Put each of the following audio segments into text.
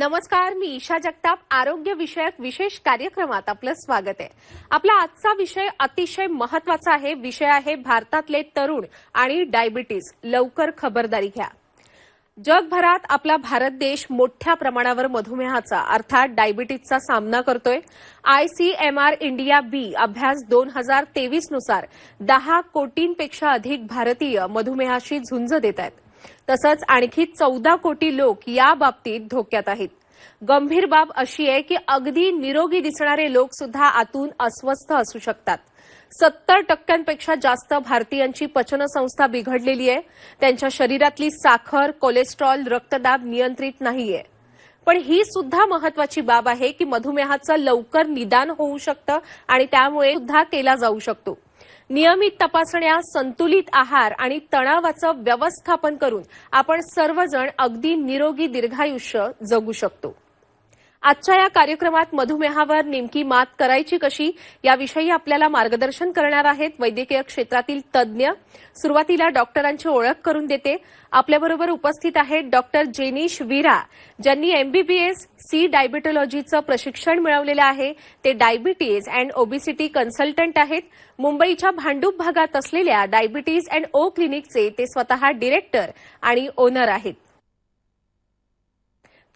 नमस्कार, मी ईशा जगताप. आरोग्य विषयक विशेष कार्यक्रमात आपलं स्वागत आहे. आपला आजचा विषय अतिशय महत्त्वाचा आहे. विषय आहे भारतातले तरुण आणि डायबिटीज. लवकर खबरदारी घ्या. जगभरात आपला भारत देश मोठ्या प्रमाणावर मधुमेहाचा अर्थात डायबिटीजचा सामना करतोय. ICMR इंडिया बी अभ्यास 2023 नुसार 10 कोटींपेक्षा अधिक भारतीय मधुमेहाशी झुंज देत आहेत. तसंच आणखी 14 कोटी लोक या बाबतीत धोक्यात आहेत. गंभीर बाब अशी आहे की अगदी निरोगी दिसणारे लोक सुद्धा आतून अस्वस्थ असू शकतात. 70% जास्त भारतीयांची पचनसंस्था बिघडलेली आहे. त्यांच्या शरीरातली साखर, कोलेस्ट्रॉल, रक्तदाब नियंत्रित नाहीये. पण ही सुद्धा महत्वाची बाब आहे की मधुमेहाचं लवकर निदान होऊ शकतं आणि त्यामुळे सुद्धा केला जाऊ शकतो. नियमित तपासण्या, संतुलित आहार आणि तणावाचं व्यवस्थापन करून आपण सर्वजण अगदी निरोगी दीर्घायुष्य जगू शकतो. आजच्या या कार्यक्रमात मधुमेहावर नेमकी मात करायची कशी याविषयी आपल्याला मार्गदर्शन करणार आहेत वैद्यकीय क्षेत्रातील तज्ज्ञ. सुरुवातीला डॉक्टरांची ओळख करून देते. आपल्याबरोबर उपस्थित आहेत डॉक्टर जेनिश वीरा, ज्यांनी MBBS सी डायबिटॉलॉजीचं प्रशिक्षण मिळवलेलं आहे. ते डायबिटीज अँड ओबेसिटी कन्सल्टंट आहेत. मुंबईच्या भांडूप भागात असलेल्या डायबिटीज अँड ओ क्लिनिकचे ते स्वतः डिरेक्टर आणि ओनर आहेत.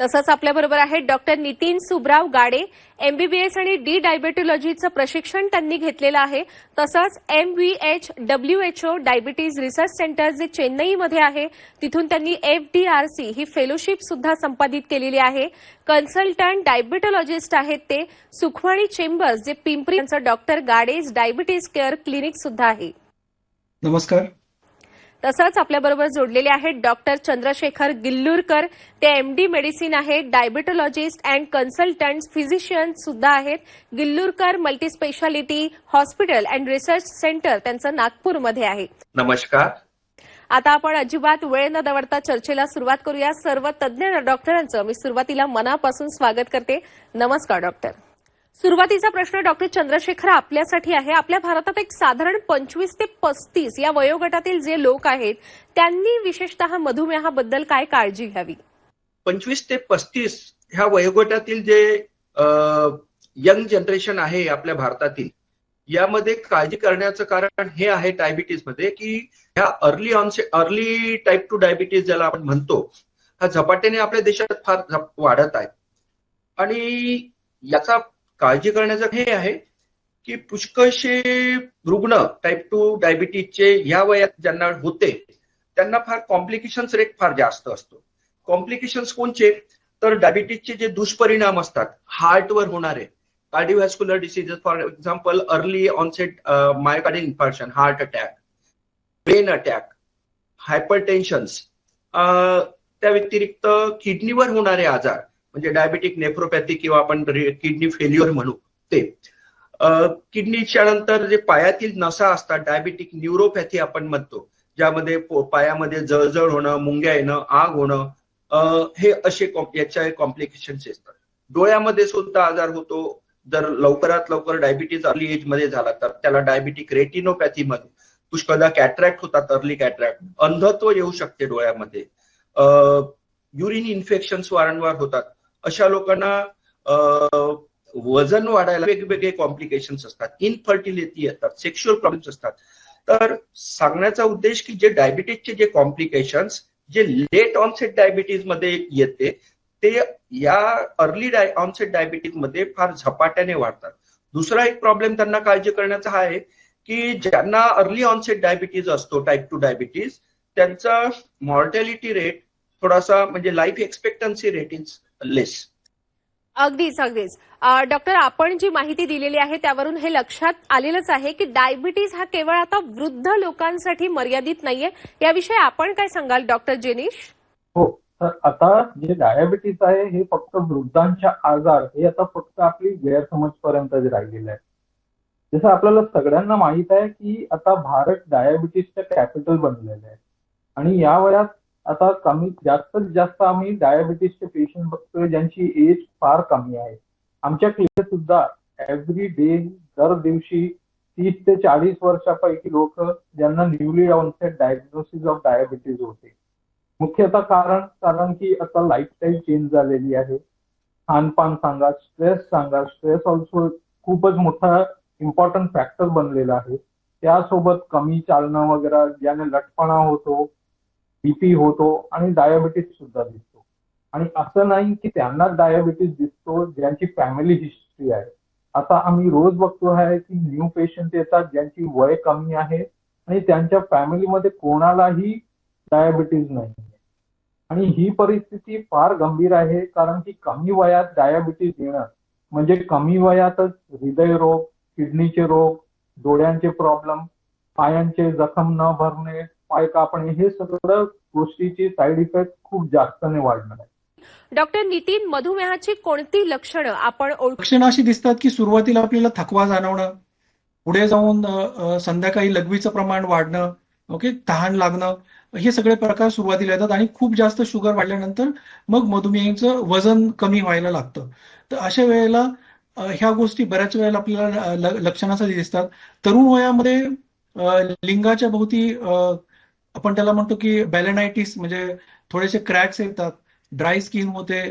तसंच आपल्याबरोबर आहेत डॉक्टर नितीन सुब्राव गाडे. MBBS आणि डी डायबिटॉलॉजीचं प्रशिक्षण त्यांनी घेतलेलं आहे. तसंच MVH WHO diabetes research centre जे चेन्नईमध्ये आहे तिथून त्यांनी FDRC ही फेलोशिप सुद्धा संपादित केलेली आहे. कन्सल्टंट डायबिटॉलॉजिस्ट आहेत ते. सुखवाणी चेंबर्स जे पिंपरी यांचं डॉक्टर गाडेज डायबिटीज केअर क्लिनिक सुद्धा आहे. नमस्कार. तसंच आपल्याबरोबर जोडलेले आहेत डॉक्टर चंद्रशेखर गिल्लुरकर. ते MD मेडिसिन आहेत. डायबिटॉलॉजिस्ट अँड कन्सल्टंट फिजिशियन सुद्धा आहेत. Gillurkar multispeciality hospital and research centre त्यांचं नागपूरमध्ये आहे. नमस्कार. आता आपण अजिबात वेळ न दवडता चर्चेला सुरुवात करूया. सर्व तज्ज्ञ डॉक्टरांचं मी सुरुवातीला मनापासून स्वागत करते. नमस्कार डॉक्टर. सुरुवातीचा प्रश्न डॉक्टर चंद्रशेखर आपल्यासाठी आहे. आपल्या भारतात एक साधारण 25 ते 35 या वयोगटातील जे लोक आहेत त्यांनी विशेषतः मधुमेहाबद्दल काय काळजी घ्यावी? 25 ते 35 ह्या वयोगटातील जे यंग जनरेशन आहे आपल्या भारतातील, यामध्ये काळजी करण्याचं कारण हे आहे डायबिटीजमध्ये की ह्या अर्ली टाईप 2 डायबिटीज ज्याला आपण म्हणतो, हा झपाट्याने आपल्या देशात फार वाढत आहे. आणि याचा काळजी करण्याचं हे आहे की पुष्कळशे रुग्ण टाईप 2 डायबिटीजचे ह्या वयात ज्यांना होते त्यांना फार कॉम्प्लिकेशन्स रेट फार जास्त असतो. कॉम्प्लिकेशन्स कोणचे? तर डायबिटीजचे जे दुष्परिणाम असतात हार्टवर होणारे, cardiovascular diseases, for example early onset myocardial infarction, heart attack, brain attack, hypertensions, त्या व्यतिरिक्त किडनीवर होणारे आजार म्हणजे डायबिटिक नेफ्रोपॅथी किंवा आपण किडनी फेल्युअर म्हणू ते, किडनीच्या नंतर जे पायातील नसा असतात डायबिटिक न्यूरोपॅथी आपण म्हणतो, ज्यामध्ये पायामध्ये जळजळ होणं, मुंग्या येणं, आग होणं, हे असे याच्या कॉम्प्लिकेशन्स असतात. डोळ्यामध्ये सुद्धा आजार होतो. जर लवकरात लवकर डायबिटीज अर्ली एज मध्ये झाला तर त्याला डायबिटिक रेटिनोपॅथी मध्ये पुष्कळदा कॅटरॅक्ट होतात, अर्ली कॅटरॅक्ट, अंधत्व येऊ शकते डोळ्यामध्ये, युरिन इन्फेक्शन्स वारंवार होतात. अशा लोकांना वजन वाढायला वेगवेगळे कॉम्प्लिकेशन्स असतात, इनफर्टिलिटी येतात, सेक्शुअल प्रॉब्लेम्स असतात. तर सांगण्याचा उद्देश की जे डायबिटीजचे जे कॉम्प्लिकेशन्स जे लेट ऑनसेट डायबिटीज मध्ये येते ते या अर्ली ऑनसेट डायबिटीज मध्ये फार झपाट्याने वाढतात. दुसरा एक प्रॉब्लेम त्यांना काळजी करण्याचा हा आहे की ज्यांना अर्ली ऑनसेट डायबिटीज असतो टाईप 2 डायबिटीज, त्यांचा मॉर्टॅलिटी रेट थोडासा म्हणजे लाईफ एक्सपेक्टन्सी रेट इज लेस. अगदीच. डॉक्टर, आपण जी माहिती दिलेली आहे त्यावरून हे लक्षात आलेलंच आहे की डायबिटीज हा केवळ आता वृद्ध लोकांसाठी मर्यादित नाहीये. याविषयी आपण काय सांगाल डॉक्टर जेनिश? हो, तर आता जे डायबिटीस आहे हे फक्त वृद्धांच्या आजार हे आता फक्त आपली गैरसमजपर्यंत राहिलेलं आहे. जसं आपल्याला सगळ्यांना माहित आहे की आता भारत डायबिटीसचं कॅपिटल बनलेलं आहे आणि या वयात आता जास्तीत जास्त आम्ही डायबिटीसचे पेशंट बघतोय ज्यांची एज फार कमी आहे. आमच्या क्लिनिक सुद्धा एव्हरी डे दर दिवशी 30 ते 40 वर्षापैकी लोक ज्यांना newly onset diagnosis of diabetes होते. मुख्यतः कारण की आता लाईफस्टाईल चेंज झालेली आहे. खानपान सांगा, स्ट्रेस सांगा. स्ट्रेस ऑल्सो खूपच मोठा इम्पॉर्टंट फॅक्टर बनलेला आहे. त्यासोबत कमी चालणं वगैरे ज्याने लठपणा होतो, बीपी होतो आणि डायबिटीस सुद्धा दिसतो. आणि असं नाही की त्यांनाच डायबिटीस दिसतो ज्यांची फॅमिली हिस्ट्री आहे. आता आम्ही रोज बघतो आहे की न्यू पेशंट येतात ज्यांची वय कमी आहे आणि त्यांच्या फॅमिलीमध्ये कोणालाही डायबिटीज नाही. आणि ही परिस्थिती फार गंभीर आहे, कारण की कमी वयात डायबिटीज येणं म्हणजे कमी वयातच हृदयरोग, किडनीचे रोग, डोळ्यांचे प्रॉब्लेम, पायांचे जखम न भरणे, पाय कापणे, हे सगळं गोष्टीची साईड इफेक्ट खूप जास्तने वाढणार आहे. डॉक्टर नितीन, मधुमेहाची कोणती लक्षणं आपण लक्षणं अशी दिसतात की सुरुवातीला आपल्याला थकवा जाणवणं, पुढे जाऊन संध्याकाळी लघवीचं प्रमाण वाढणं, ओके, तहान लागणं, हे सगळे प्रकार सुरुवातीला येतात. आणि खूप जास्त शुगर वाढल्यानंतर मग मधुमेहाचं वजन कमी व्हायला लागतं. तर अशा वेळेला ह्या गोष्टी बऱ्याच वेळेला आपल्याला लक्षणासाठी दिसतात. तरुण वयामध्ये लिंगाच्या भोवती आपण त्याला म्हणतो की बॅलेनायटिस, म्हणजे थोडेसे क्रॅक्स येतात, ड्राय स्किन होते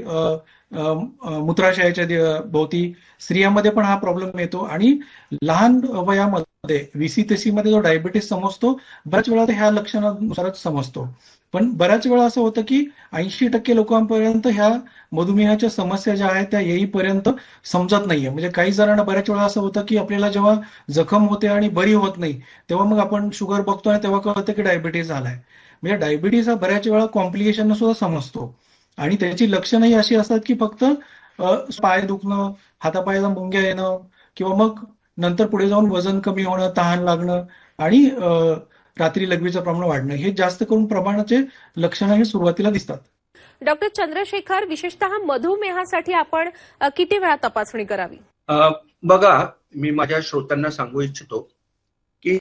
मूत्राशयाच्या भोवती. स्त्रियांमध्ये पण हा प्रॉब्लेम येतो. आणि लहान वयामध्ये VC ते C मध्ये जो डायबिटीस समजतो, बऱ्याच वेळा ह्या लक्षणानुसारच समजतो. पण बऱ्याच वेळा असं होतं की 80% लोकांपर्यंत ह्या मधुमेहाच्या समस्या ज्या आहेत त्या येईपर्यंत समजत नाहीये. म्हणजे काही जणांना बऱ्याच वेळा असं होतं की आपल्याला जेव्हा जखम होते आणि बरी होत नाही तेव्हा मग आपण शुगर बघतो आणि तेव्हा कळतं की डायबिटीस झालाय. म्हणजे डायबिटीस हा बऱ्याच वेळा कॉम्प्लिकेशन सुद्धा समजतो. आणि त्याची लक्षणंही अशी असतात की फक्त पाय दुखणं, हातापायाला मुंग्या येणं, किंवा मग नंतर पुढे जाऊन वजन कमी होणं, तहान लागणं आणि रात्री लघवीचं प्रमाण वाढणं, हे जास्त करून प्रमाणाचे लक्षणं हे सुरुवातीला दिसतात. डॉक्टर चंद्रशेखर, विशेषतः मधुमेहासाठी आपण किती वेळा तपासणी करावी? बघा, मी माझ्या श्रोत्यांना सांगू इच्छितो की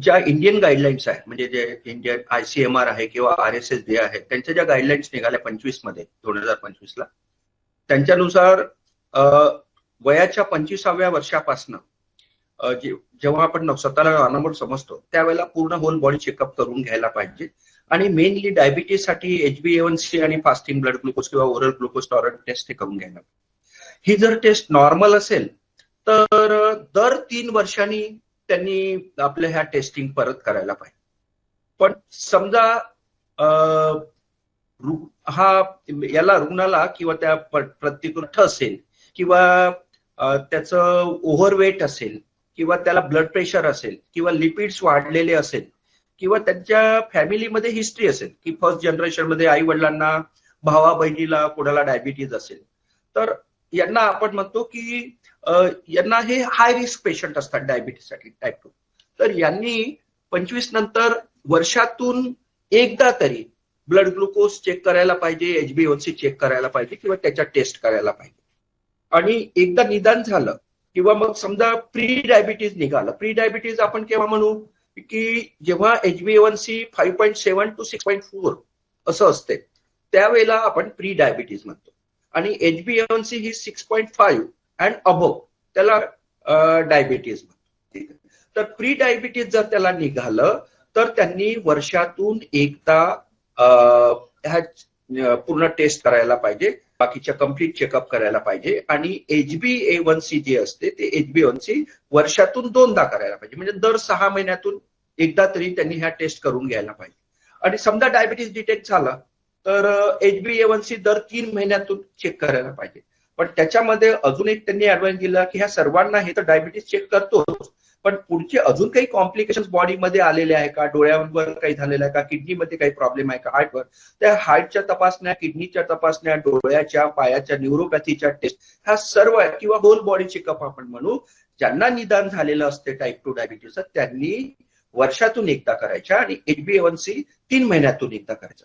ज्या इंडियन गाईडलाईन्स आहेत, म्हणजे जे इंडियन ICMR आहे किंवा RSSB आहे, त्यांच्या ज्या गाईडलाईन्स निघाल्या 2025 त्यांच्यानुसार वयाच्या 25व्या वर्षापासून जेव्हा आपण स्वतःला नॉर्मल समजतो त्यावेळेला पूर्ण होल बॉडी चेकअप करून घ्यायला पाहिजे. आणि मेनली डायबिटीज साठी HbA1c आणि फास्टिंग ब्लड ग्लुकोज किंवा ओरल ग्लुकोज टॉलरन्स टेस्ट हे करून घ्यायला. ही जर टेस्ट नॉर्मल असेल तर दर 3 वर्षांनी त्यांनी आपल्या ह्या टेस्टिंग परत करायला पाहिजे. पण समजा याला रुग्णाला किंवा त्या प्रतिकृत असेल किंवा त्याचं ओव्हरवेट असेल किंवा त्याला ब्लड प्रेशर असेल किंवा लिपिड्स वाढलेले असेल किंवा त्यांच्या फॅमिलीमध्ये हिस्ट्री असेल की फर्स्ट जनरेशन मध्ये आई वडिलांना, भावा बहिणीला कोणाला डायबिटीज असेल, तर यांना आपण म्हणतो की यांना हे हाय रिस्क पेशंट असतात डायबिटीससाठी, टाईप 2. तर यांनी 25 नंतर वर्षातून एकदा तरी ब्लड ग्लुकोज चेक करायला पाहिजे, HbA1c चेक करायला पाहिजे किंवा त्याच्या टेस्ट करायला पाहिजे. आणि एकदा निदान झालं किंवा मग समजा प्री डायबिटीज निघालं. प्री डायबिटीज आपण केव्हा म्हणू की जेव्हा HbA1c 5.7 to 6.4 असं असते त्यावेळेला आपण प्री डायबिटीज म्हणतो. आणि HbA1c ही 6.5 अँड अबोव्ह त्याला डायबिटीज म्हणतो. तर प्री डायबिटीज जर त्याला निघालं तर त्यांनी वर्षातून एकदा ह्या पूर्ण टेस्ट करायला पाहिजे, बाकीच्या कम्प्लीट चेकअप करायला पाहिजे. आणि HbA1c जे असते ते HbA1c वर्षातून 2दा करायला पाहिजे, म्हणजे दर 6 महिन्यातून एकदा तरी त्यांनी ह्या टेस्ट करून घ्यायला पाहिजे. आणि समजा डायबिटीस डिटेक्ट झाला तर HbA1c दर 3 महिन्यातून चेक करायला पाहिजे. पण त्याच्यामध्ये अजून एक त्यांनी ऍडवाइस दिला की ह्या सर्वांना हे तर डायबिटीस चेक करतोच, पण पुढचे अजून काही कॉम्प्लिकेशन्स बॉडीमध्ये आलेले आहे का, डोळ्यांवर काही झालेलं आहे का, किडनीमध्ये काही प्रॉब्लेम आहे का, हार्टवर, त्या हार्टच्या तपासण्या, किडनीच्या तपासण्या, डोळ्याच्या, पायाच्या, न्यूरोपॅथीच्या टेस्ट, ह्या सर्व किंवा होल बॉडी चेकअप आपण म्हणू, ज्यांना निदान झालेलं असते टाईप 2 डायबिटीस त्यांनी वर्षातून एकदा करायच्या. आणि HbA1c 3 महिन्यातून एकदा करायचा.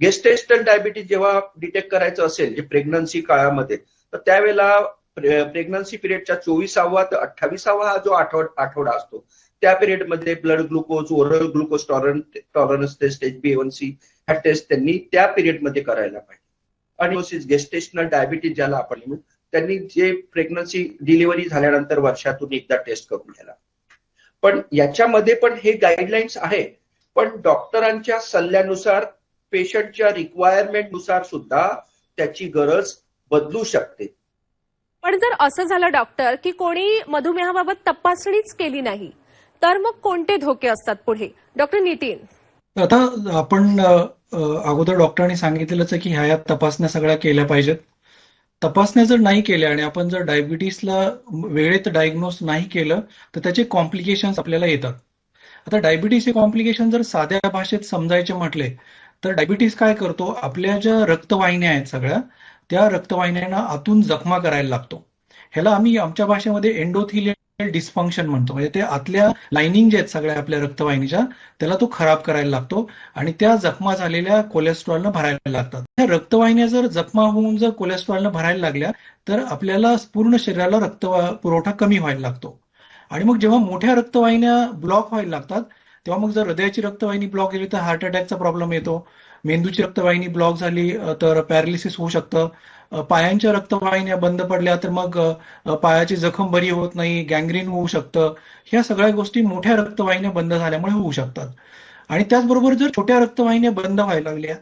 गेस्टेशनल डायबिटीज जेव्हा डिटेक्ट करायचं असेल जे प्रेग्नन्सी काळामध्ये, तर त्यावेळेला प्रेग्नन्सी पिरियडच्या 24वा ते 28वा हा जो आठवडा असतो त्या पिरियडमध्ये blood glucose, oral glucose tolerance test, HbA1c ह्या टेस्ट त्यांनी त्या पिरियडमध्ये करायला पाहिजे. आणि गेस्टेशनल डायबिटीज ज्याला आपण म्हणू त्यांनी जे प्रेग्नन्सी डिलिव्हरी झाल्यानंतर वर्षातून एकदा टेस्ट करून घ्यायला. पण याच्यामध्ये पण हे गाईडलाईन्स आहे, पण डॉक्टरांच्या सल्ल्यानुसार, पेशंटच्या रिक्वायरमेंट नुसार सुद्धा त्याची गरज बदलू शकते. पण जर असं झालं डॉक्टर की कोणी मधुमेहाबाबत तपासणीच केली नाही तर मग कोणते धोके असतात पुढे? डॉक्टर नितीन. आता आपण अगोदर डॉक्टरांनी सांगितलेलंच आहे की ह्या तपासण्या सगळ्या केल्या पाहिजेत. तपासण्या जर नाही केल्या आणि आपण जर डायबिटीसला वेळेत डायग्नोज नाही केलं तर त्याचे कॉम्प्लिकेशन्स आपल्याला येतात. आता डायबिटीस हे कॉम्प्लिकेशन जर साध्या भाषेत समजायचे म्हटले तर डायबिटीस काय करतो, आपल्या ज्या रक्तवाहिन्या आहेत सगळ्या त्या रक्तवाहिन्यांना आतून जखमा करायला लागतो. ह्याला आम्ही आमच्या भाषेमध्ये एंडोथिलियल डिस्फंक्शन म्हणतो. म्हणजे ते आतल्या लाइनिंग जे आहेत सगळ्या आपल्या रक्तवाहिनीच्या त्याला तो खराब करायला लागतो आणि त्या जखमा झालेल्या कोलेस्ट्रॉलनं भरायला लागतात. त्या रक्तवाहिन्या जर जखमा होऊन जर कोलेस्ट्रॉलनं भरायला लागल्या तर आपल्याला पूर्ण शरीराला रक्त पुरवठा कमी व्हायला लागतो. आणि मग जेव्हा मोठ्या रक्तवाहिन्या ब्लॉक व्हायला लागतात तेव्हा मग जर हृदयाची रक्तवाहिनी ब्लॉक झाली तर हार्ट अटॅकचा प्रॉब्लेम येतो. मेंदूची रक्तवाहिनी ब्लॉक झाली तर पॅरालिसिस होऊ शकतं. पायांच्या रक्तवाहिन्या बंद पडल्या तर मग पायाची जखम बरी होत नाही, गँग्रीन होऊ शकतं. ह्या सगळ्या गोष्टी मोठ्या रक्तवाहिन्या बंद झाल्यामुळे होऊ शकतात. आणि त्याचबरोबर जर छोट्या रक्तवाहिन्या बंद व्हायला लागल्या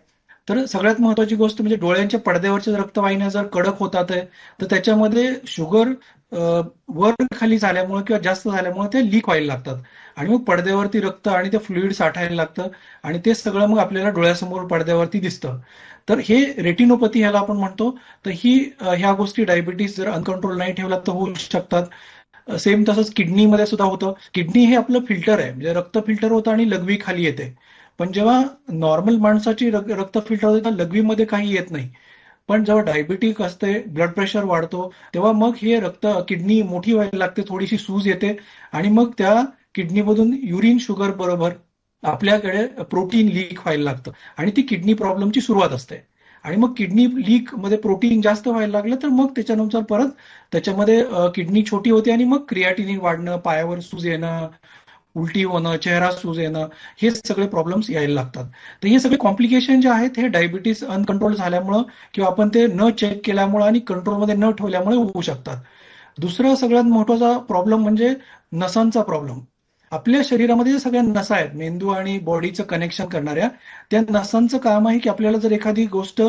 तर सगळ्यात महत्वाची गोष्ट म्हणजे डोळ्यांच्या पडद्यावरच्या रक्तवाहिन्या जर कडक होतात तर त्याच्यामध्ये शुगर वर खाली झाल्यामुळे किंवा जास्त झाल्यामुळे ते लीक व्हायला लागतात आणि मग पडद्यावरती रक्त आणि ते फ्लुइड साठायला लागतं आणि ते सगळं मग आपल्याला डोळ्यासमोर पडद्यावरती दिसतं. तर हे रेटिनोपॅथी ह्याला आपण म्हणतो. तर ह्या गोष्टी डायबिटीस जर अनकंट्रोल नाही ठेवला तर होऊ शकतात. सेम तसंच किडनीमध्ये सुद्धा होतं. किडनी हे आपलं फिल्टर आहे, म्हणजे रक्त फिल्टर होतं आणि लघवी खाली येते. पण जेव्हा नॉर्मल माणसाची रक्त फिल्टर होते तर लघवीमध्ये काही येत नाही. पण जेव्हा डायबिटिक असते, ब्लड प्रेशर वाढतो तेव्हा मग हे किडनी मोठी व्हायला लागते, थोडीशी सूज येते आणि मग त्या किडनीमधून युरिन शुगर बरोबर आपल्याकडे प्रोटीन लीक व्हायला लागतं आणि ती किडनी प्रॉब्लेमची सुरुवात असते. आणि मग किडनी लीक मध्ये प्रोटीन जास्त व्हायला लागलं तर मग त्याच्यानुसार परत त्याच्यामध्ये किडनी छोटी होते आणि मग क्रिएटिनिन वाढणं, पायावर सूज येणं, उलटी होणं, चेहरा सूज येणं, हे सगळे प्रॉब्लेम्स यायला लागतात. तर हे सगळे कॉम्प्लिकेशन जे आहेत हे डायबिटीस अनकंट्रोल झाल्यामुळं किंवा आपण ते न चेक केल्यामुळं आणि कंट्रोलमध्ये न ठेवल्यामुळे होऊ शकतात. दुसरा सगळ्यात महत्वाचा प्रॉब्लेम म्हणजे नसांचा प्रॉब्लेम. आपल्या शरीरामध्ये जे सगळ्या नसा आहेत मेंदू आणि बॉडीचं कनेक्शन करणाऱ्या, त्या नसांचं काम आहे की आपल्याला जर एखादी गोष्ट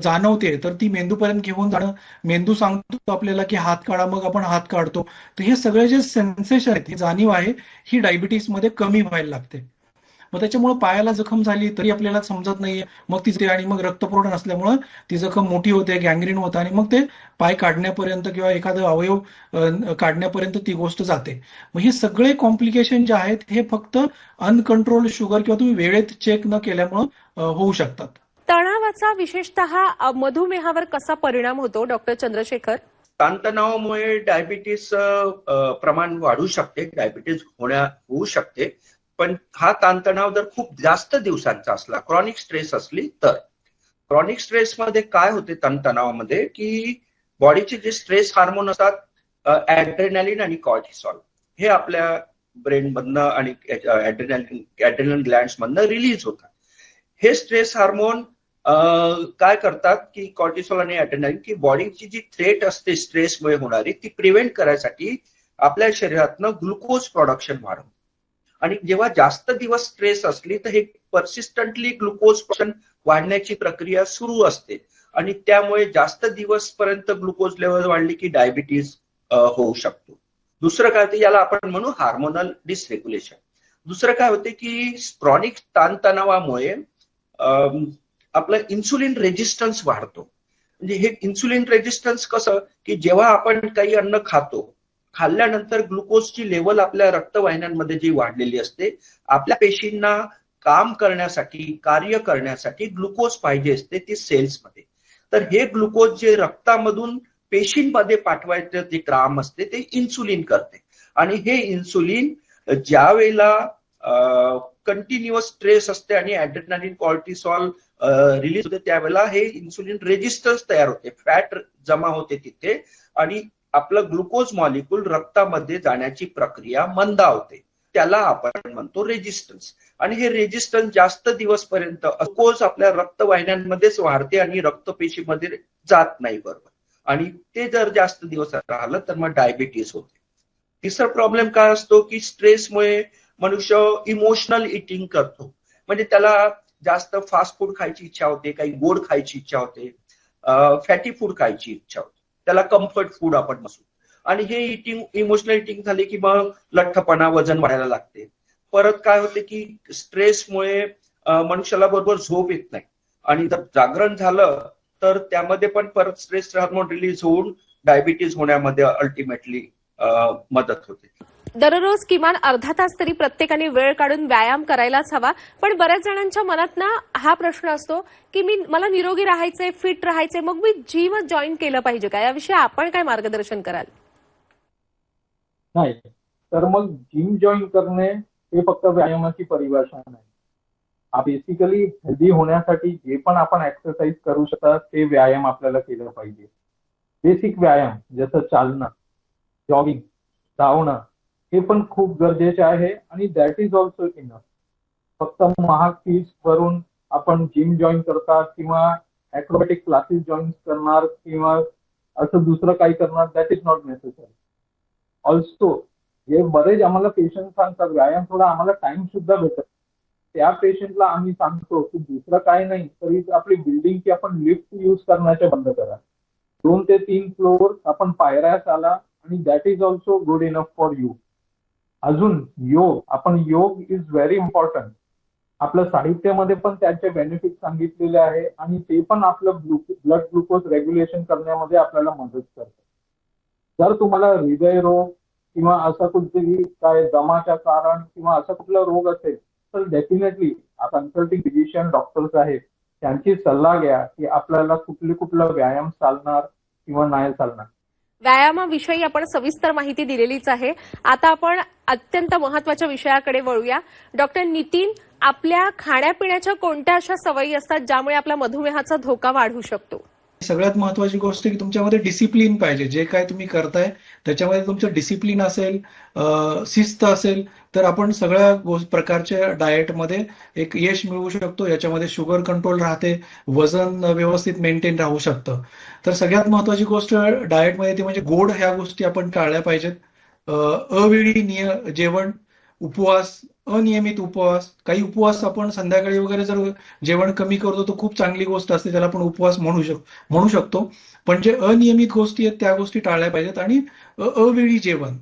जाणवते तर ती मेंदूपर्यंत घेऊन जाणं. मेंदू सांगतो आपल्याला की हात काढा, मग आपण हात काढतो. तर हे सगळे जे सेन्सेशन आहेत, ही जाणीव आहे, ही डायबिटीसमध्ये कमी व्हायला लागते. मग त्याच्यामुळे पायाला जखम झाली तरी आपल्याला समजत नाहीये, मग ती आणि मग रक्तपुरवठा नसल्यामुळे ती जखम मोठी होते, गँग्रीन होतं आणि मग ते पाय काढण्यापर्यंत किंवा एखादा अवयव काढण्यापर्यंत ती गोष्ट जाते. मग हे सगळे कॉम्प्लिकेशन जे आहेत हे फक्त अनकंट्रोल शुगर किंवा तुम्ही वेळेत चेक न केल्यामुळे होऊ शकतात. तणावाचा विशेषतः मधुमेहावर कसा परिणाम होतो डॉक्टर चंद्रशेखर? ताणतणावामुळे डायबिटीस प्रमाण वाढू शकते, डायबिटीस होऊ शकते. पण हा ताणतणाव जर खूप जास्त दिवसांचा असला, क्रॉनिक स्ट्रेस असली तर. क्रॉनिक स्ट्रेसमध्ये काय होते ताणतणावामध्ये की बॉडीचे जे स्ट्रेस हार्मोन असतात, ॲड्रेनालिन आणि कॉर्टिसॉल, हे आपल्या ब्रेन मधनं आणि ॲड्रेनल ग्लँड्स मधनं रिलीज होतात. हे स्ट्रेस हार्मोन काय करतात की कॉर्टिसॉल आणि ॲड्रेनालिन की बॉडीची जी थ्रेट असते स्ट्रेसमुळे होणारी ती प्रिव्हेंट करायसाठी आपल्या शरीरातनं ग्लुकोज प्रोडक्शन वाढवतात. आणि जेव्हा जास्त दिवस स्ट्रेस असली तर हे परसिस्टंटली ग्लुकोज प्रोडक्शन वाढण्याची प्रक्रिया सुरू असते आणि त्यामुळे जास्त दिवस पर्यंत ग्लुकोज लेवल वाढली की डायबिटीज होऊ शकतो. दुसरं काय होतं, याला आपण म्हणू हार्मोनल डिसरेग्युलेशन. दुसरं काय होते की क्रॉनिक ताणतणावामुळे आपलं इन्सुलिन रेजिस्टन्स वाढतो. म्हणजे हे इन्सुलिन रेजिस्टन्स कसं की जेव्हा आपण काही अन्न खातो, खाल्ल्यानंतर ग्लुकोजची लेवल आपल्या रक्तवाहिन्यांमध्ये जी वाढलेली असते, आपल्या पेशींना काम करण्यासाठी, कार्य करण्यासाठी ग्लुकोज पाहिजे असते ती सेल्समध्ये. तर हे ग्लुकोज जे रक्तामधून पेशींमध्ये पाठवायचं जे काम असते ते इन्सुलिन करते आणि हे इन्सुलिन ज्या वेळेला कंटिन्युअस स्ट्रेस असते आणि ॲड्रेनालिन कॉर्टिसॉल रिलीज होते त्यावेळेला हे इन्सुलिन रेजिस्टन्स तयार होते, फॅट जमा होते तिथे आणि आपलं ग्लुकोज मॉलिक्यूल रक्तामध्ये जाण्याची प्रक्रिया मंदावते. त्याला आपण म्हणतो रेजिस्टन्स. आणि हे रेजिस्टन्स जास्त दिवस पर्यंत ग्लुकोज आपल्या रक्तवाहिन्यांमध्येच वाढते आणि रक्तपेशीमध्ये जात नाही बरोबर. आणि ते जर जास्त दिवस राहिलं तर मग डायबिटीस होते. तिसरा प्रॉब्लेम काय असतो की स्ट्रेसमुळे मनुष्य इमोशनल इटिंग करतो. म्हणजे त्याला जास्त फास्ट फूड खायची इच्छा होते, काही गोड खायची इच्छा होते. फॅटी फूड खायची इच्छा होते, त्याला कम्फर्ट फूड आपण म्हणू. आणि हे इमोशनल इटिंग झाले की मग लठ्ठपणा, वजन वाढायला लागते. परत काय होते की स्ट्रेसमुळे मनुष्याला बरोबर झोप येत नाही, आणि जर जागरण झालं तर त्यामध्ये पण परत स्ट्रेस हार्मोन रिलीज होऊन डायबिटीज होण्यामध्ये अल्टिमेटली मदत होते. दररोज किमान अर्धा तास तरी प्रत्येकाने वेळ काढून व्यायाम करायलाच हवा. पण बऱ्याच जणांच्या मनात ना हा प्रश्न असतो की मला निरोगी राहायचंय, फिट राहायचंय, मग मी जिम जॉईन केलं पाहिजे का? याविषयी आपण काय मार्गदर्शन कराल? नाही, तर मग जिम जॉईन करणे हे फक्त व्यायामाची परिभाषा नाही. बेसिकली हेल्दी होण्यासाठी जे पण आपण एक्सरसाइज करू शकता ते व्यायाम आपल्याला केलं पाहिजे. बेसिक व्यायाम जसं चालणं, जॉगिंग, धावणं हे पण खूप गरजेचे आहे, आणि दॅट इज ऑल्सो इनफ. फक्त महाग फीस भरून आपण जिम जॉईन करतात किंवा ऍक्रोबॅटिक क्लासेस जॉईन करणार किंवा असं दुसरं काही करणार, that is not necessary. Also जे बरेच आम्हाला पेशंट सांगतात व्यायाम थोडा आम्हाला टाइम सुद्धा भेटत, त्या पेशंटला आम्ही सांगतो की दुसरं काय नाही तरी आपली बिल्डिंगची आपण लिफ्ट यूज करण्याचे बंद करा. 2 ते 3 फ्लोअर आपण पायऱ्या चाला, आणि that is also good enough for you. अजून योग इज व्हेरी इम्पॉर्टंट. आपल्या साहित्यामध्ये पण त्याचे बेनिफिट सांगितलेले आहे, आणि ते पण आपलं ब्लड ग्लुकोज रेग्युलेशन करण्यामध्ये आपल्याला मदत करते. जर तुम्हाला हृदयरोग किंवा असं कुठेतरी काय दमाच्या कारण किंवा असं कुठला रोग असेल तर डेफिनेटली कन्सल्टिंग फिजिशियन डॉक्टर्स आहेत त्यांची सल्ला घ्या की आपल्याला कुठला व्यायाम चालणार किंवा नाही चालणार. व्यायामाविषयी आपण सविस्तर माहिती दिलेलीच आहे. आता आपण अत्यंत महत्वाच्या विषयाकडे वळूया. डॉक्टर नितीन, आपल्या खाण्यापिण्याच्या कोणत्या अशा सवयी असतात ज्यामुळे आपला मधुमेहाचा धोका वाढू शकतो? सगळ्यात महत्वाची गोष्ट की तुमच्यामध्ये डिसिप्लिन पाहिजे. जे काय तुम्ही करताय त्याच्यामध्ये तुमचं डिसिप्लिन असेल, शिस्त असेल, तर आपण सगळ्या प्रकारच्या डाएटमध्ये एक यश मिळवू शकतो. याच्यामध्ये शुगर कंट्रोल राहते, वजन व्यवस्थित मेंटेन राहू शकतं. तर सगळ्यात महत्वाची गोष्ट डाएटमध्ये ती म्हणजे गोड ह्या गोष्टी आपण टाळल्या पाहिजेत. अवेळी जेवण, उपवास, अनियमित उपवास. काही उपवास आपण संध्याकाळी वगैरे जर जेवण कमी करतो तर खूप चांगली गोष्ट असते, त्याला आपण उपवास म्हणू शकतो. पण जे अनियमित गोष्टी आहेत त्या गोष्टी टाळल्या पाहिजेत. आणि अवेळी जेवण.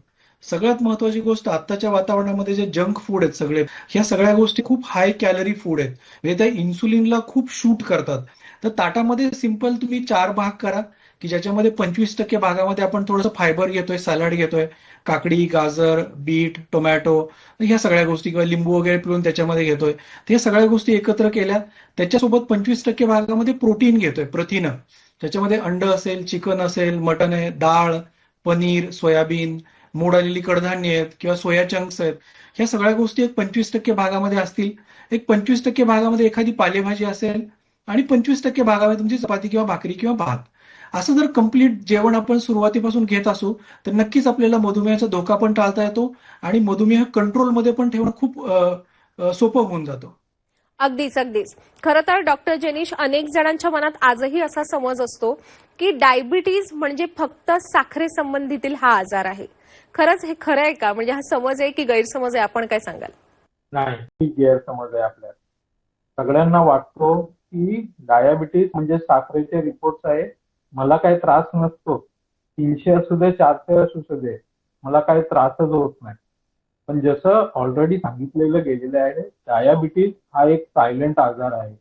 सगळ्यात महत्वाची गोष्ट, आत्ताच्या वातावरणामध्ये जे जंक फूड आहेत सगळे, ह्या सगळ्या गोष्टी खूप हाय कॅलरी फूड आहेत, म्हणजे त्या इन्सुलिनला खूप शूट करतात. तर ताटामध्ये सिंपल तुम्ही 4 भाग करा की ज्याच्यामध्ये 25% भागामध्ये आपण थोडंसं फायबर घेतोय, सॅलड घेतोय, काकडी, गाजर, बीट, टोमॅटो, ह्या सगळ्या गोष्टी, किंवा लिंबू वगैरे पिळून त्याच्यामध्ये घेतोय. त्या सगळ्या गोष्टी एकत्र केल्या, त्याच्यासोबत 25% भागामध्ये प्रोटीन घेतोय, प्रथिनं. त्याच्यामध्ये अंड असेल, चिकन असेल, मटन आहे, डाळ, पनीर, सोयाबीन, मोड आलेली कडधान्य आहेत किंवा सोया चंक्स आहेत. ह्या सगळ्या गोष्टी एक 25% भागामध्ये असतील. एक 25% भागामध्ये एखादी पालेभाजी असेल, आणि 25% भागामध्ये तुमची चपाती किंवा भाकरी किंवा भात. असं जर कम्प्लीट जेवण आपण सुरुवातीपासून घेत असू तर नक्कीच आपल्याला मधुमेहाचा धोका पण टाळता येतो, आणि मधुमेह कंट्रोलमध्ये पण ठेवणं खूप सोपं होऊन जातं. अगदीच अगदीच. खरं तर डॉक्टर जेनिश, अनेक जणांच्या मनात आजही असा समज असतो की डायबिटीज म्हणजे फक्त साखरेसंबंधीतील हा आजार आहे. खरंच हे खरं आहे का? म्हणजे हा समज आहे की गैरसमज आहे? आपण काय सांगाल? नाही, ही गैरसमज आहे. आपल्याला सगळ्यांना वाटतो की डायबिटीज म्हणजे साखरेचे रिपोर्ट्स आहे, मला काही त्रास नसतो, 300 असू दे, 400 असू दे, मला काही त्रासच होत नाही. पण जसं ऑलरेडी सांगितलेलं गेलेलं आहे, डायबिटीज हा एक सायलेंट आजार आहे.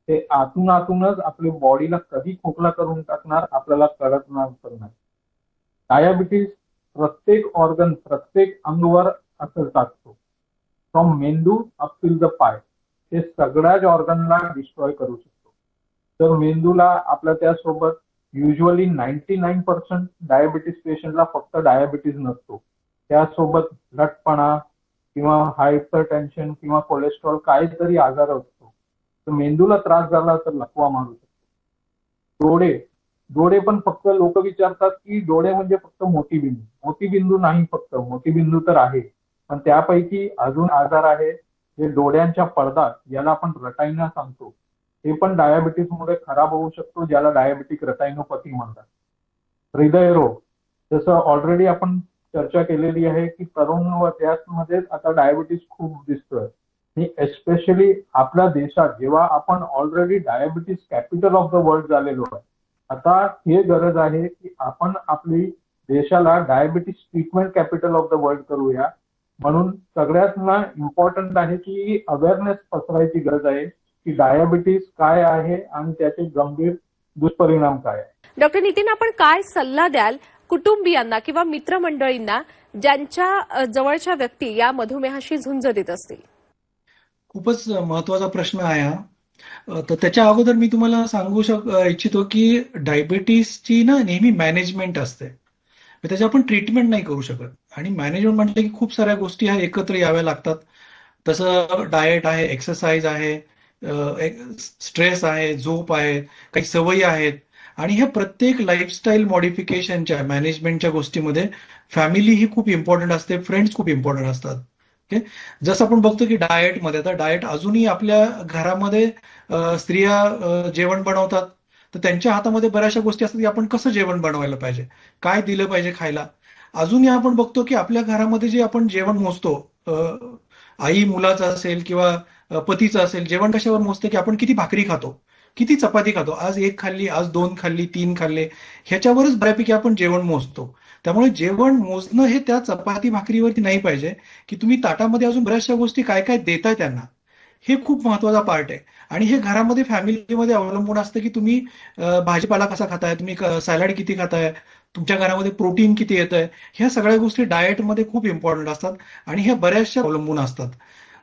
ते आतूनच आपल्या बॉडीला कधी खोकला करून टाकणार आपल्याला कळत नाही. डायबिटीज प्रत्येक ऑर्गन, प्रत्येक अंगवर असर टाकतो. फ्रॉम मेंदू अप टिल द पाय, ते सगळ्याच ऑर्गनला डिस्ट्रॉय करू शकतो. तर मेंदूला आपल्या त्यासोबत युजली 99% डायबिटीस पेशंटला फक्त डायबिटीज नसतो, त्यासोबत लठपणा किंवा हायपर टेन्शन किंवा कोलेस्ट्रॉल काहीतरी आजार असतो. तर मेंदूला त्रास झाला तर लकवा मारू शकतो. डोळे पण फक्त लोक विचारतात की डोळे म्हणजे फक्त मोतीबिंदू नाही, फक्त मोतीबिंदू तर आहे, पण त्यापैकी अजून आजार आहे जे डोळ्यांच्या पडदा, याला आपण रेटिना सांगतो, हे पण डायबिटीसमुळे खराब होऊ शकतो, ज्याला डायबिटिक रेटिनोपॅथी म्हणतात. हृदयरोग, जसं ऑलरेडी आपण चर्चा केलेली आहे की तरुण वयामध्ये आता डायबिटीस खूप दिसतोय, आणि एस्पेशली आपल्या देशात जेव्हा आपण already diabetes capital of the world झालेलो आहे, आता हे गरज आहे की आपण आपली देशाला diabetes treatment capital of the world करूया. म्हणून सगळ्यांना इम्पॉर्टंट आहे की अवेअरनेस पसरायची गरज आहे की डायबिटीस काय आहे आणि त्याचे गंभीर दुष्परिणाम काय आहे. डॉक्टर नितीन, आपण काय सल्ला द्याल कुटुंबियांना किंवा मित्रमंडळींना ज्यांच्या जवळच्या व्यक्ती या मधुमेहाशी झुंज देत असतील? खूपच महत्वाचा प्रश्न आहे हा. तर त्याच्या अगोदर मी तुम्हाला सांगू इच्छितो की डायबिटीसची ना नेहमी मॅनेजमेंट असते, त्याची आपण ट्रीटमेंट नाही करू शकत. आणि मॅनेजमेंट म्हटलं की खूप साऱ्या गोष्टी ह्या एकत्र याव्या लागतात. तसं डाएट आहे, एक्सरसाइज आहे, स्ट्रेस आहे, झोप आहे, काही सवयी आहेत. आणि ह्या प्रत्येक लाईफस्टाईल मॉडिफिकेशनच्या मॅनेजमेंटच्या गोष्टीमध्ये फॅमिली ही खूप इम्पॉर्टंट असते, फ्रेंड्स खूप इम्पॉर्टंट असतात. ओके, जसं आपण बघतो की डाएटमध्ये, आता डाएट अजूनही आपल्या घरामध्ये स्त्रिया जेवण बनवतात, तर त्यांच्या हातामध्ये बऱ्याचशा गोष्टी असतात की आपण कसं जेवण बनवायला पाहिजे, काय दिलं पाहिजे खायला. अजूनही आपण बघतो की आपल्या घरामध्ये जे आपण जेवण मोजतो, आई मुलाचं असेल किंवा पतीचं असेल, जेवण कशावर मोजतं की आपण किती भाकरी खातो, किती चपाती खातो, आज 1 खाल्ली, आज 2 खाल्ली, 3 खाल्ले, ह्याच्यावरच बऱ्यापैकी आपण जेवण मोजतो. त्यामुळे जेवण मोजणं हे त्या चपाती भाकरीवरती नाही पाहिजे की तुम्ही ताटामध्ये अजून बऱ्याचशा गोष्टी काय काय देताय त्यांना, हे खूप महत्वाचा पार्ट आहे. आणि हे घरामध्ये फॅमिलीमध्ये अवलंबून असतं की तुम्ही भाजीपाला कसा खाताय, तुम्ही सॅलड किती खाताय, तुमच्या घरामध्ये प्रोटीन किती येत आहे, ह्या सगळ्या गोष्टी डाएटमध्ये खूप इम्पॉर्टंट असतात आणि ह्या बऱ्याचशा अवलंबून असतात.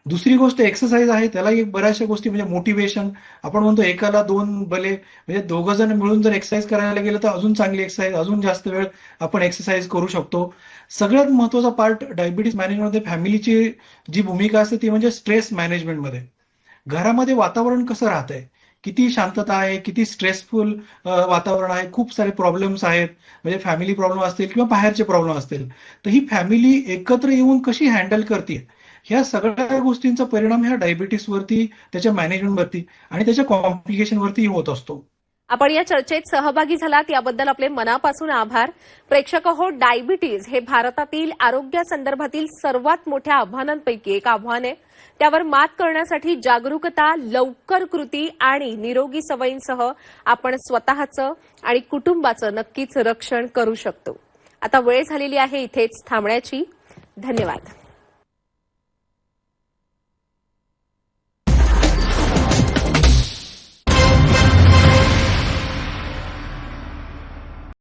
दुसरी गोष्ट एक्सरसाइज आहे, त्याला एक बऱ्याचशा गोष्टी म्हणजे मोटिवेशन, आपण म्हणतो एकाला 2 बले, म्हणजे 2 जण मिळून जर एक्सरसाइज करायला गेलं तर अजून चांगली एक्सरसाइज, अजून जास्त वेळ आपण एक्सरसाइज करू शकतो. सगळ्यात महत्वाचा पार्ट डायबिटीस मॅनेजमेंटमध्ये फॅमिलीची जी भूमिका असते ती म्हणजे स्ट्रेस मॅनेजमेंटमध्ये. घरामध्ये वातावरण कसं राहतंय, किती शांतता आहे, किती स्ट्रेसफुल वातावरण आहे, खूप सारे प्रॉब्लेम्स आहेत, म्हणजे फॅमिली प्रॉब्लेम असतील किंवा बाहेरचे प्रॉब्लेम असतील, तर ही फॅमिली एकत्र येऊन कशी हँडल करते, ह्या सगळ्या गोष्टींचा परिणाम ह्या डायबिटीसवरती, त्याच्या मॅनेजमेंटवरती आणि त्याच्या कॉम्प्लिकेशनवरती होत असतो. आपण या चर्चेत सहभागी झालात याबद्दल आपले मनापासून आभार. प्रेक्षक हो, डायबिटीज हे भारतातील आरोग्यासंदर्भातील सर्वात मोठ्या आव्हानांपैकी एक आव्हान आहे. त्यावर मात करण्यासाठी जागरूकता, लवकर कृती आणि निरोगी सवयींसह आपण स्वतःचं आणि कुटुंबाचं नक्कीच रक्षण करू शकतो. आता वेळ झालेली आहे इथेच थांबण्याची. धन्यवाद.